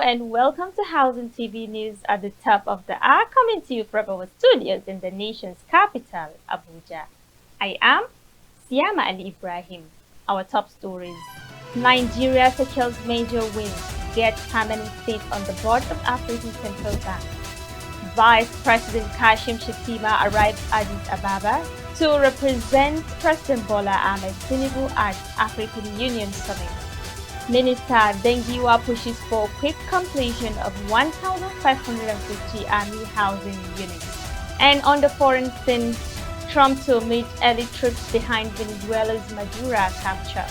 and welcome to Housing TV News at the top of the hour, coming to you from our studios in the nation's capital, Abuja. I am Siama Ali Ibrahim. Our top stories: Nigeria secures major wins, gets permanent seat on the board of African Central Bank. Vice President Kashim Shettima arrives Addis Ababa to represent President Bola Ahmed Tinubu at African Union Summit. Minister Dengiwa pushes for quick completion of 1,550 army housing units. And on the foreign scene, Trump to meet early troops behind Venezuela's Maduro capture.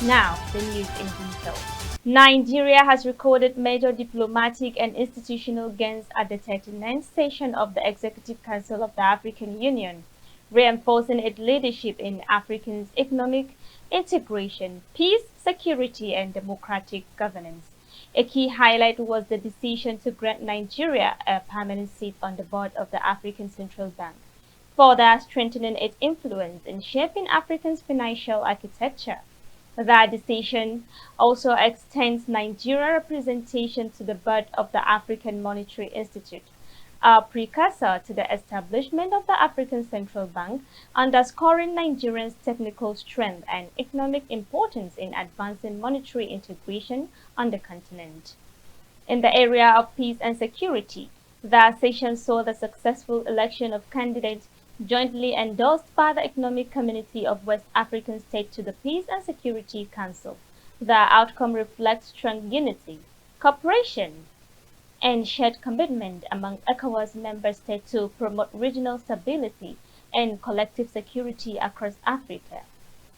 Now, the news in detail. Nigeria has recorded major diplomatic and institutional gains at the 39th session of the Executive Council of the African Union, reinforcing its leadership in Africa's economic integration, peace, security, and democratic governance. A key highlight was the decision to grant Nigeria a permanent seat on the board of the African Central Bank, further strengthening its influence in shaping Africa's financial architecture. That decision also extends Nigeria representation to the board of the African Monetary Institute, a precursor to the establishment of the African Central Bank, underscoring Nigeria's technical strength and economic importance in advancing monetary integration on the continent. In the area of peace and security, the session saw the successful election of candidates jointly endorsed by the Economic Community of West African States to the Peace and Security Council. The outcome reflects strong unity, cooperation, and shared commitment among ECOWAS member states to promote regional stability and collective security across Africa.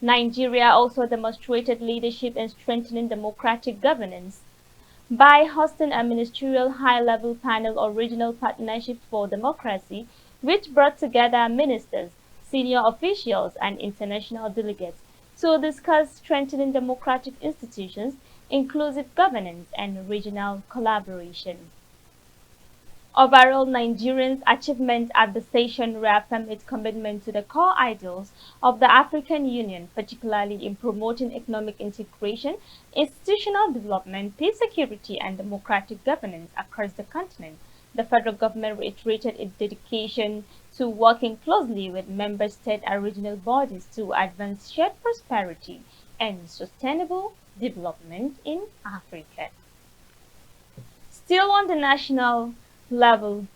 Nigeria also demonstrated leadership in strengthening democratic governance by hosting a ministerial high-level panel or regional partnership for democracy, which brought together ministers, senior officials, and international delegates to discuss strengthening democratic institutions, inclusive governance, and regional collaboration. Overall, Nigerians' achievements at the session reaffirm its commitment to the core ideals of the African Union, particularly in promoting economic integration, institutional development, peace, security, and democratic governance across the continent. The federal government reiterated its dedication to working closely with member state and regional bodies to advance shared prosperity and sustainable development in Africa. Still on the national level,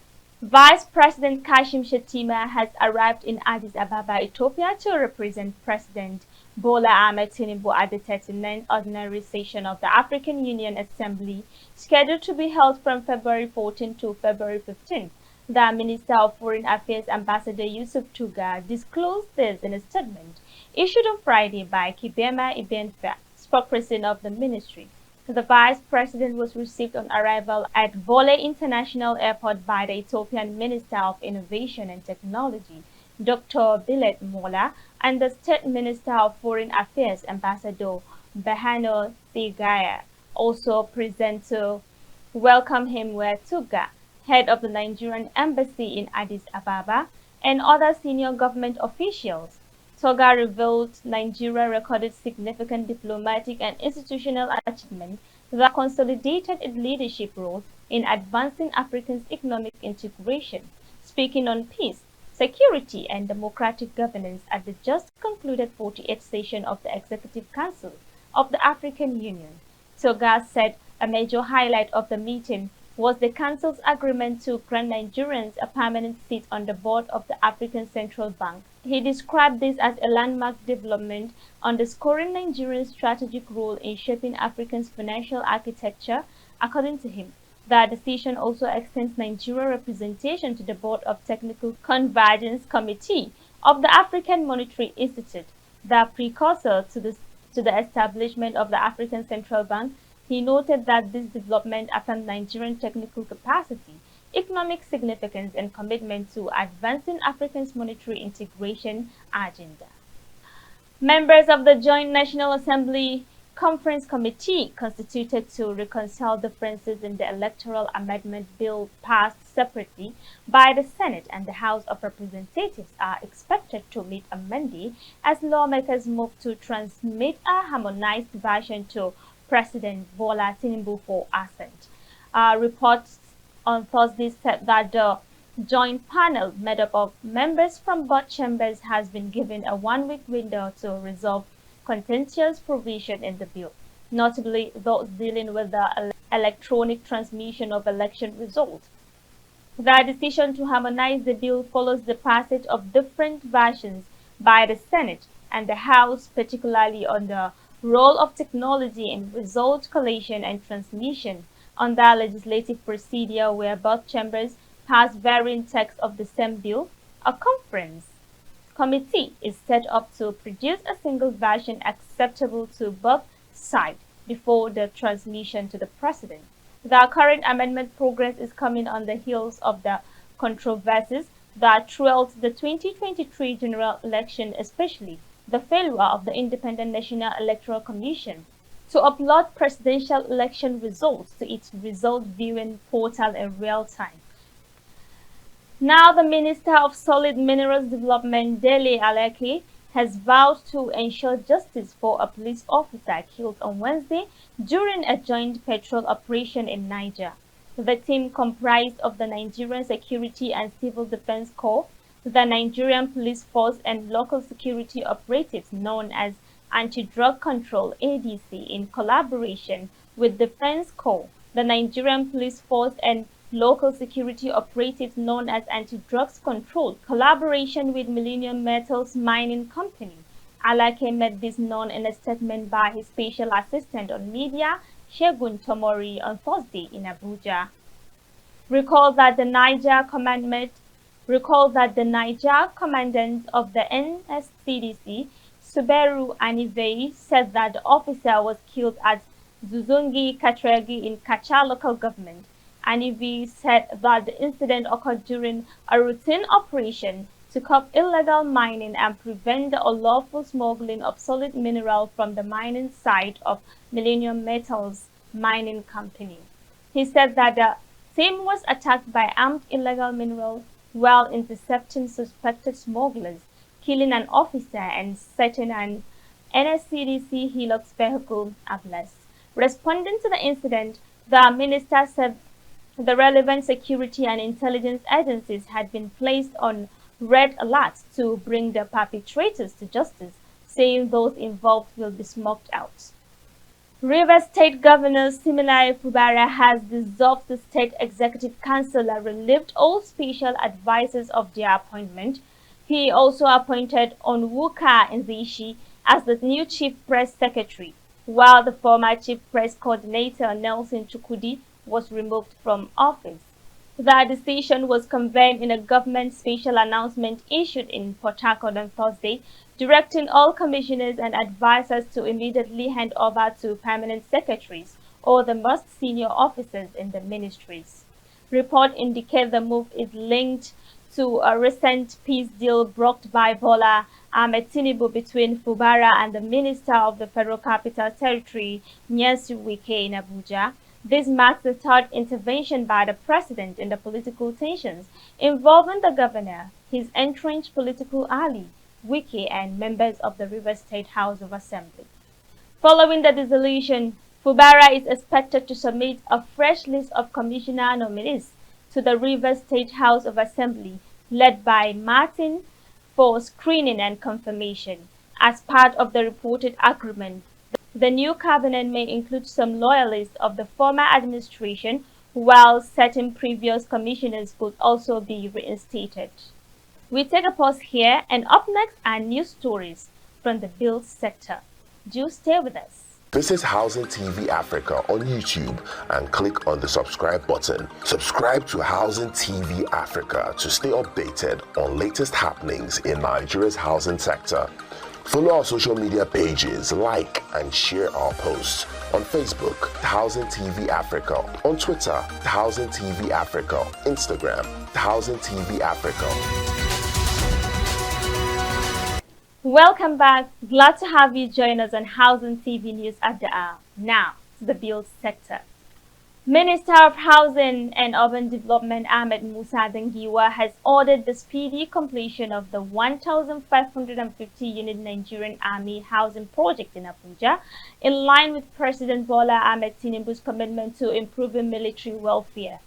Vice President Kashim Shettima has arrived in Addis Ababa, Ethiopia to represent President Bola Ahmed Tinubu at the 39th Ordinary Session of the African Union Assembly, scheduled to be held from February 14 to February 15. The Minister of Foreign Affairs Ambassador Yusuf Tuga disclosed this in a statement issued on Friday by Kibema Ibenfa, spokesperson of the ministry. The vice president was received on arrival at Bole International Airport by the Ethiopian Minister of Innovation and Technology, Dr. Bilet Mola, and the State Minister of Foreign Affairs, Ambassador Behano Thigaya. Also present to welcome him were Tuga, head of the Nigerian Embassy in Addis Ababa, and other senior government officials. Toga revealed Nigeria recorded significant diplomatic and institutional achievements that consolidated its leadership role in advancing Africa's economic integration, speaking on peace, security, and democratic governance at the just concluded 48th session of the Executive Council of the African Union. Toga said a major highlight of the meeting was the Council's agreement to grant Nigerians a permanent seat on the board of the African Central Bank. He described this as a landmark development, underscoring Nigeria's strategic role in shaping Africa's financial architecture. According to him, the decision also extends Nigeria representation to the Board of Technical Convergence Committee of the African Monetary Institute, the precursor to the establishment of the African Central Bank. He noted that this development affirmed Nigerian technical capacity, economic significance, and commitment to advancing Africa's monetary integration agenda. Members of the Joint National Assembly Conference Committee, constituted to reconcile differences in the Electoral Amendment Bill passed separately by the Senate and the House of Representatives, are expected to meet on Monday as lawmakers move to transmit a harmonized version to President Bola Tinubu for assent. Reports on Thursday said that the joint panel made up of members from both chambers has been given a one-week window to resolve contentious provision in the bill, notably those dealing with the electronic transmission of election results. The decision to harmonize the bill follows the passage of different versions by the Senate and the House, particularly on the role of technology in result collation and transmission under legislative procedure where both chambers pass varying texts of the same bill. A conference committee is set up to produce a single version acceptable to both sides before the transmission to the President. The current amendment progress is coming on the heels of the controversies that throughout the 2023 general election, especially the failure of the Independent National Electoral Commission to upload presidential election results to its result viewing portal in real time. Now, the Minister of Solid Minerals Development, Dele Alake, has vowed to ensure justice for a police officer killed on Wednesday during a joint patrol operation in Niger. The team comprised of the Nigerian Security and Civil Defense Corps, the Nigerian Police Force, and local security operatives known as Anti-Drug Control ADC in collaboration with Defense Corps, the Nigerian Police Force, and local security operatives known as Anti-Drugs Control, collaboration with Millennium Metals Mining Company. Alake made this known in a statement by his special assistant on media, Shegun Tomori, on Thursday in Abuja. Recall that the Niger commandant of the NSCDC, Suberu Anivei, said that the officer was killed at Zuzungi Katregi in Kacha local government. Anivi said that the incident occurred during a routine operation to curb illegal mining and prevent the unlawful smuggling of solid mineral from the mining site of Millennium Metals Mining Company. He said that the team was attacked by armed illegal minerals while intercepting suspected smugglers, killing an officer and setting an NSCDC Hilux vehicle ablaze. Responding to the incident, the minister said the relevant security and intelligence agencies had been placed on red alert to bring the perpetrators to justice, saying those involved will be smoked out. Rivers State Governor Siminalayi Fubara has dissolved the State Executive Council and relieved all special advisors of their appointment. He also appointed Onwuka Nzishi as the new Chief Press Secretary, while the former Chief Press Coordinator Nelson Chukudi was removed from office. The decision was conveyed in a government special announcement issued in Port Harcourt on Thursday, directing all commissioners and advisors to immediately hand over to permanent secretaries or the most senior officers in the ministries. Reports indicate the move is linked to a recent peace deal brokered by Bola Ahmed Tinubu between Fubara and the Minister of the Federal Capital Territory, Nyesom Wike, in Abuja. This marks the third intervention by the president in the political tensions involving the governor, his entrenched political ally, Wike, and members of the Rivers State House of Assembly. Following the dissolution, Fubara is expected to submit a fresh list of commissioner nominees to the Rivers State House of Assembly, led by Martin, for screening and confirmation. As part of the reported agreement, the new cabinet may include some loyalists of the former administration, while certain previous commissioners could also be reinstated. We take a pause here, and up next are news stories from the build sector. Do stay with us. This is Housing TV Africa on YouTube and click on the subscribe button. Subscribe to Housing TV Africa to stay updated on latest happenings in Nigeria's housing sector. Follow our social media pages, like and share our posts. On Facebook, Housing TV Africa. On Twitter, Housing TV Africa. Instagram, Housing TV Africa. Welcome back. Glad to have you join us on Housing TV News at the hour. Now, to the build sector. Minister of Housing and Urban Development Ahmed Musa Dangiwa has ordered the speedy completion of the 1,550-unit Nigerian Army housing project in Abuja, in line with President Bola Ahmed Tinubu's commitment to improving military welfare.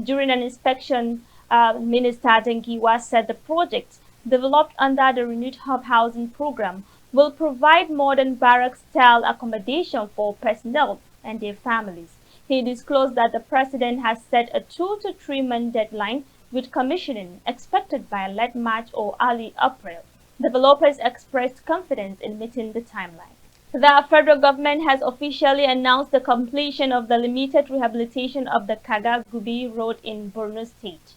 During an inspection, Minister Dangiwa said the project, developed under the Renewed Hub Housing Program, will provide modern barrack-style accommodation for personnel and their families. He disclosed that the president has set a 2 to 3 month deadline, with commissioning expected by late March or early April. Developers expressed confidence in meeting the timeline. The federal government has officially announced the completion of the limited rehabilitation of the Kaga-Gubi Road in Borno State.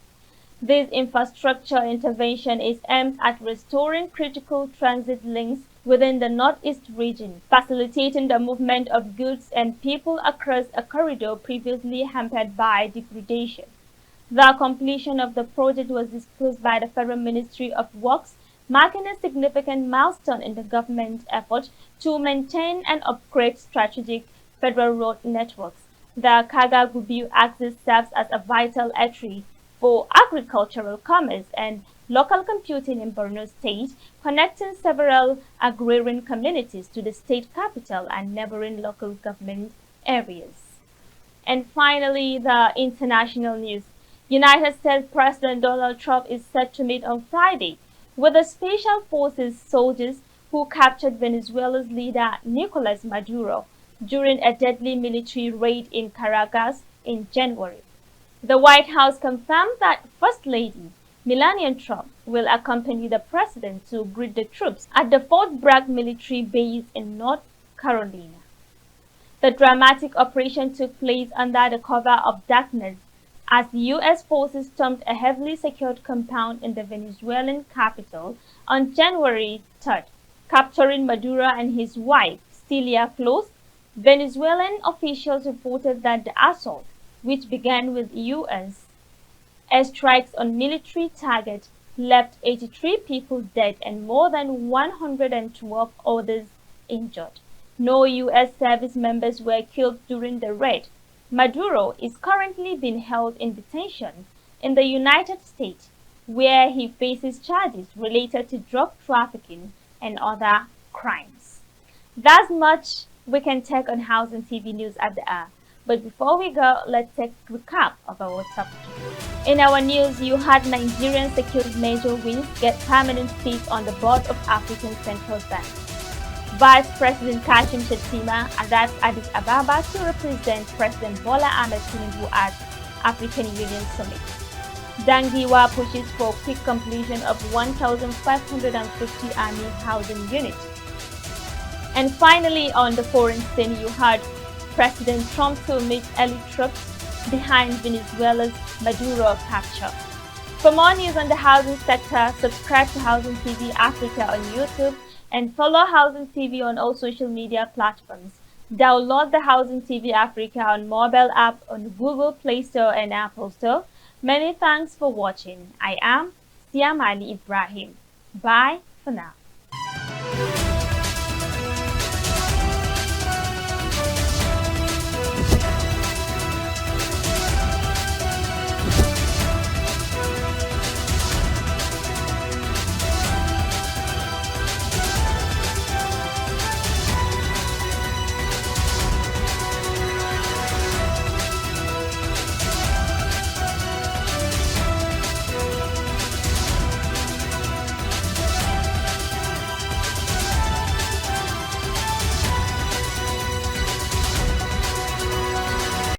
This infrastructure intervention is aimed at restoring critical transit links within the Northeast region, facilitating the movement of goods and people across a corridor previously hampered by degradation. The completion of the project was disclosed by the Federal Ministry of Works, marking a significant milestone in the government's effort to maintain and upgrade strategic federal road networks. The Kaga-Gubi axis serves as a vital artery for agricultural commerce and local computing in Borno State, connecting several agrarian communities to the state capital and neighboring local government areas. And finally, the international news. United States President Donald Trump is set to meet on Friday with the Special Forces soldiers who captured Venezuela's leader Nicolas Maduro during a deadly military raid in Caracas in January. The White House confirmed that First Lady Melania Trump will accompany the president to greet the troops at the Fort Bragg military base in North Carolina. The dramatic operation took place under the cover of darkness as the U.S. forces stormed a heavily secured compound in the Venezuelan capital on January 3rd, capturing Maduro and his wife, Celia Flores. Venezuelan officials reported that the assault, which began with U.S. airstrikes on military targets, left 83 people dead and more than 112 others injured. No U.S. service members were killed during the raid. Maduro is currently being held in detention in the United States, where he faces charges related to drug trafficking and other crimes. That's much we can take on Housing TV News at the hour. But before we go, let's take a recap of our topic. In our news, you had Nigerian secured major wins get permanent seats on the board of African Central Bank. Vice President Kashim Shettima arrives at Addis Ababa to represent President Bola Ahmed Tinubu at African Union Summit. Dangiwa pushes for quick completion of 1,550 Army housing units. And finally, on the foreign scene, you had President Trump to meet elite troops behind Venezuela's Maduro capture. For more news on the housing sector, subscribe to Housing TV Africa on YouTube and follow Housing TV on all social media platforms. Download the Housing TV Africa on mobile app on Google Play Store and Apple Store. Many thanks for watching. I am Siamali Ibrahim. Bye for now.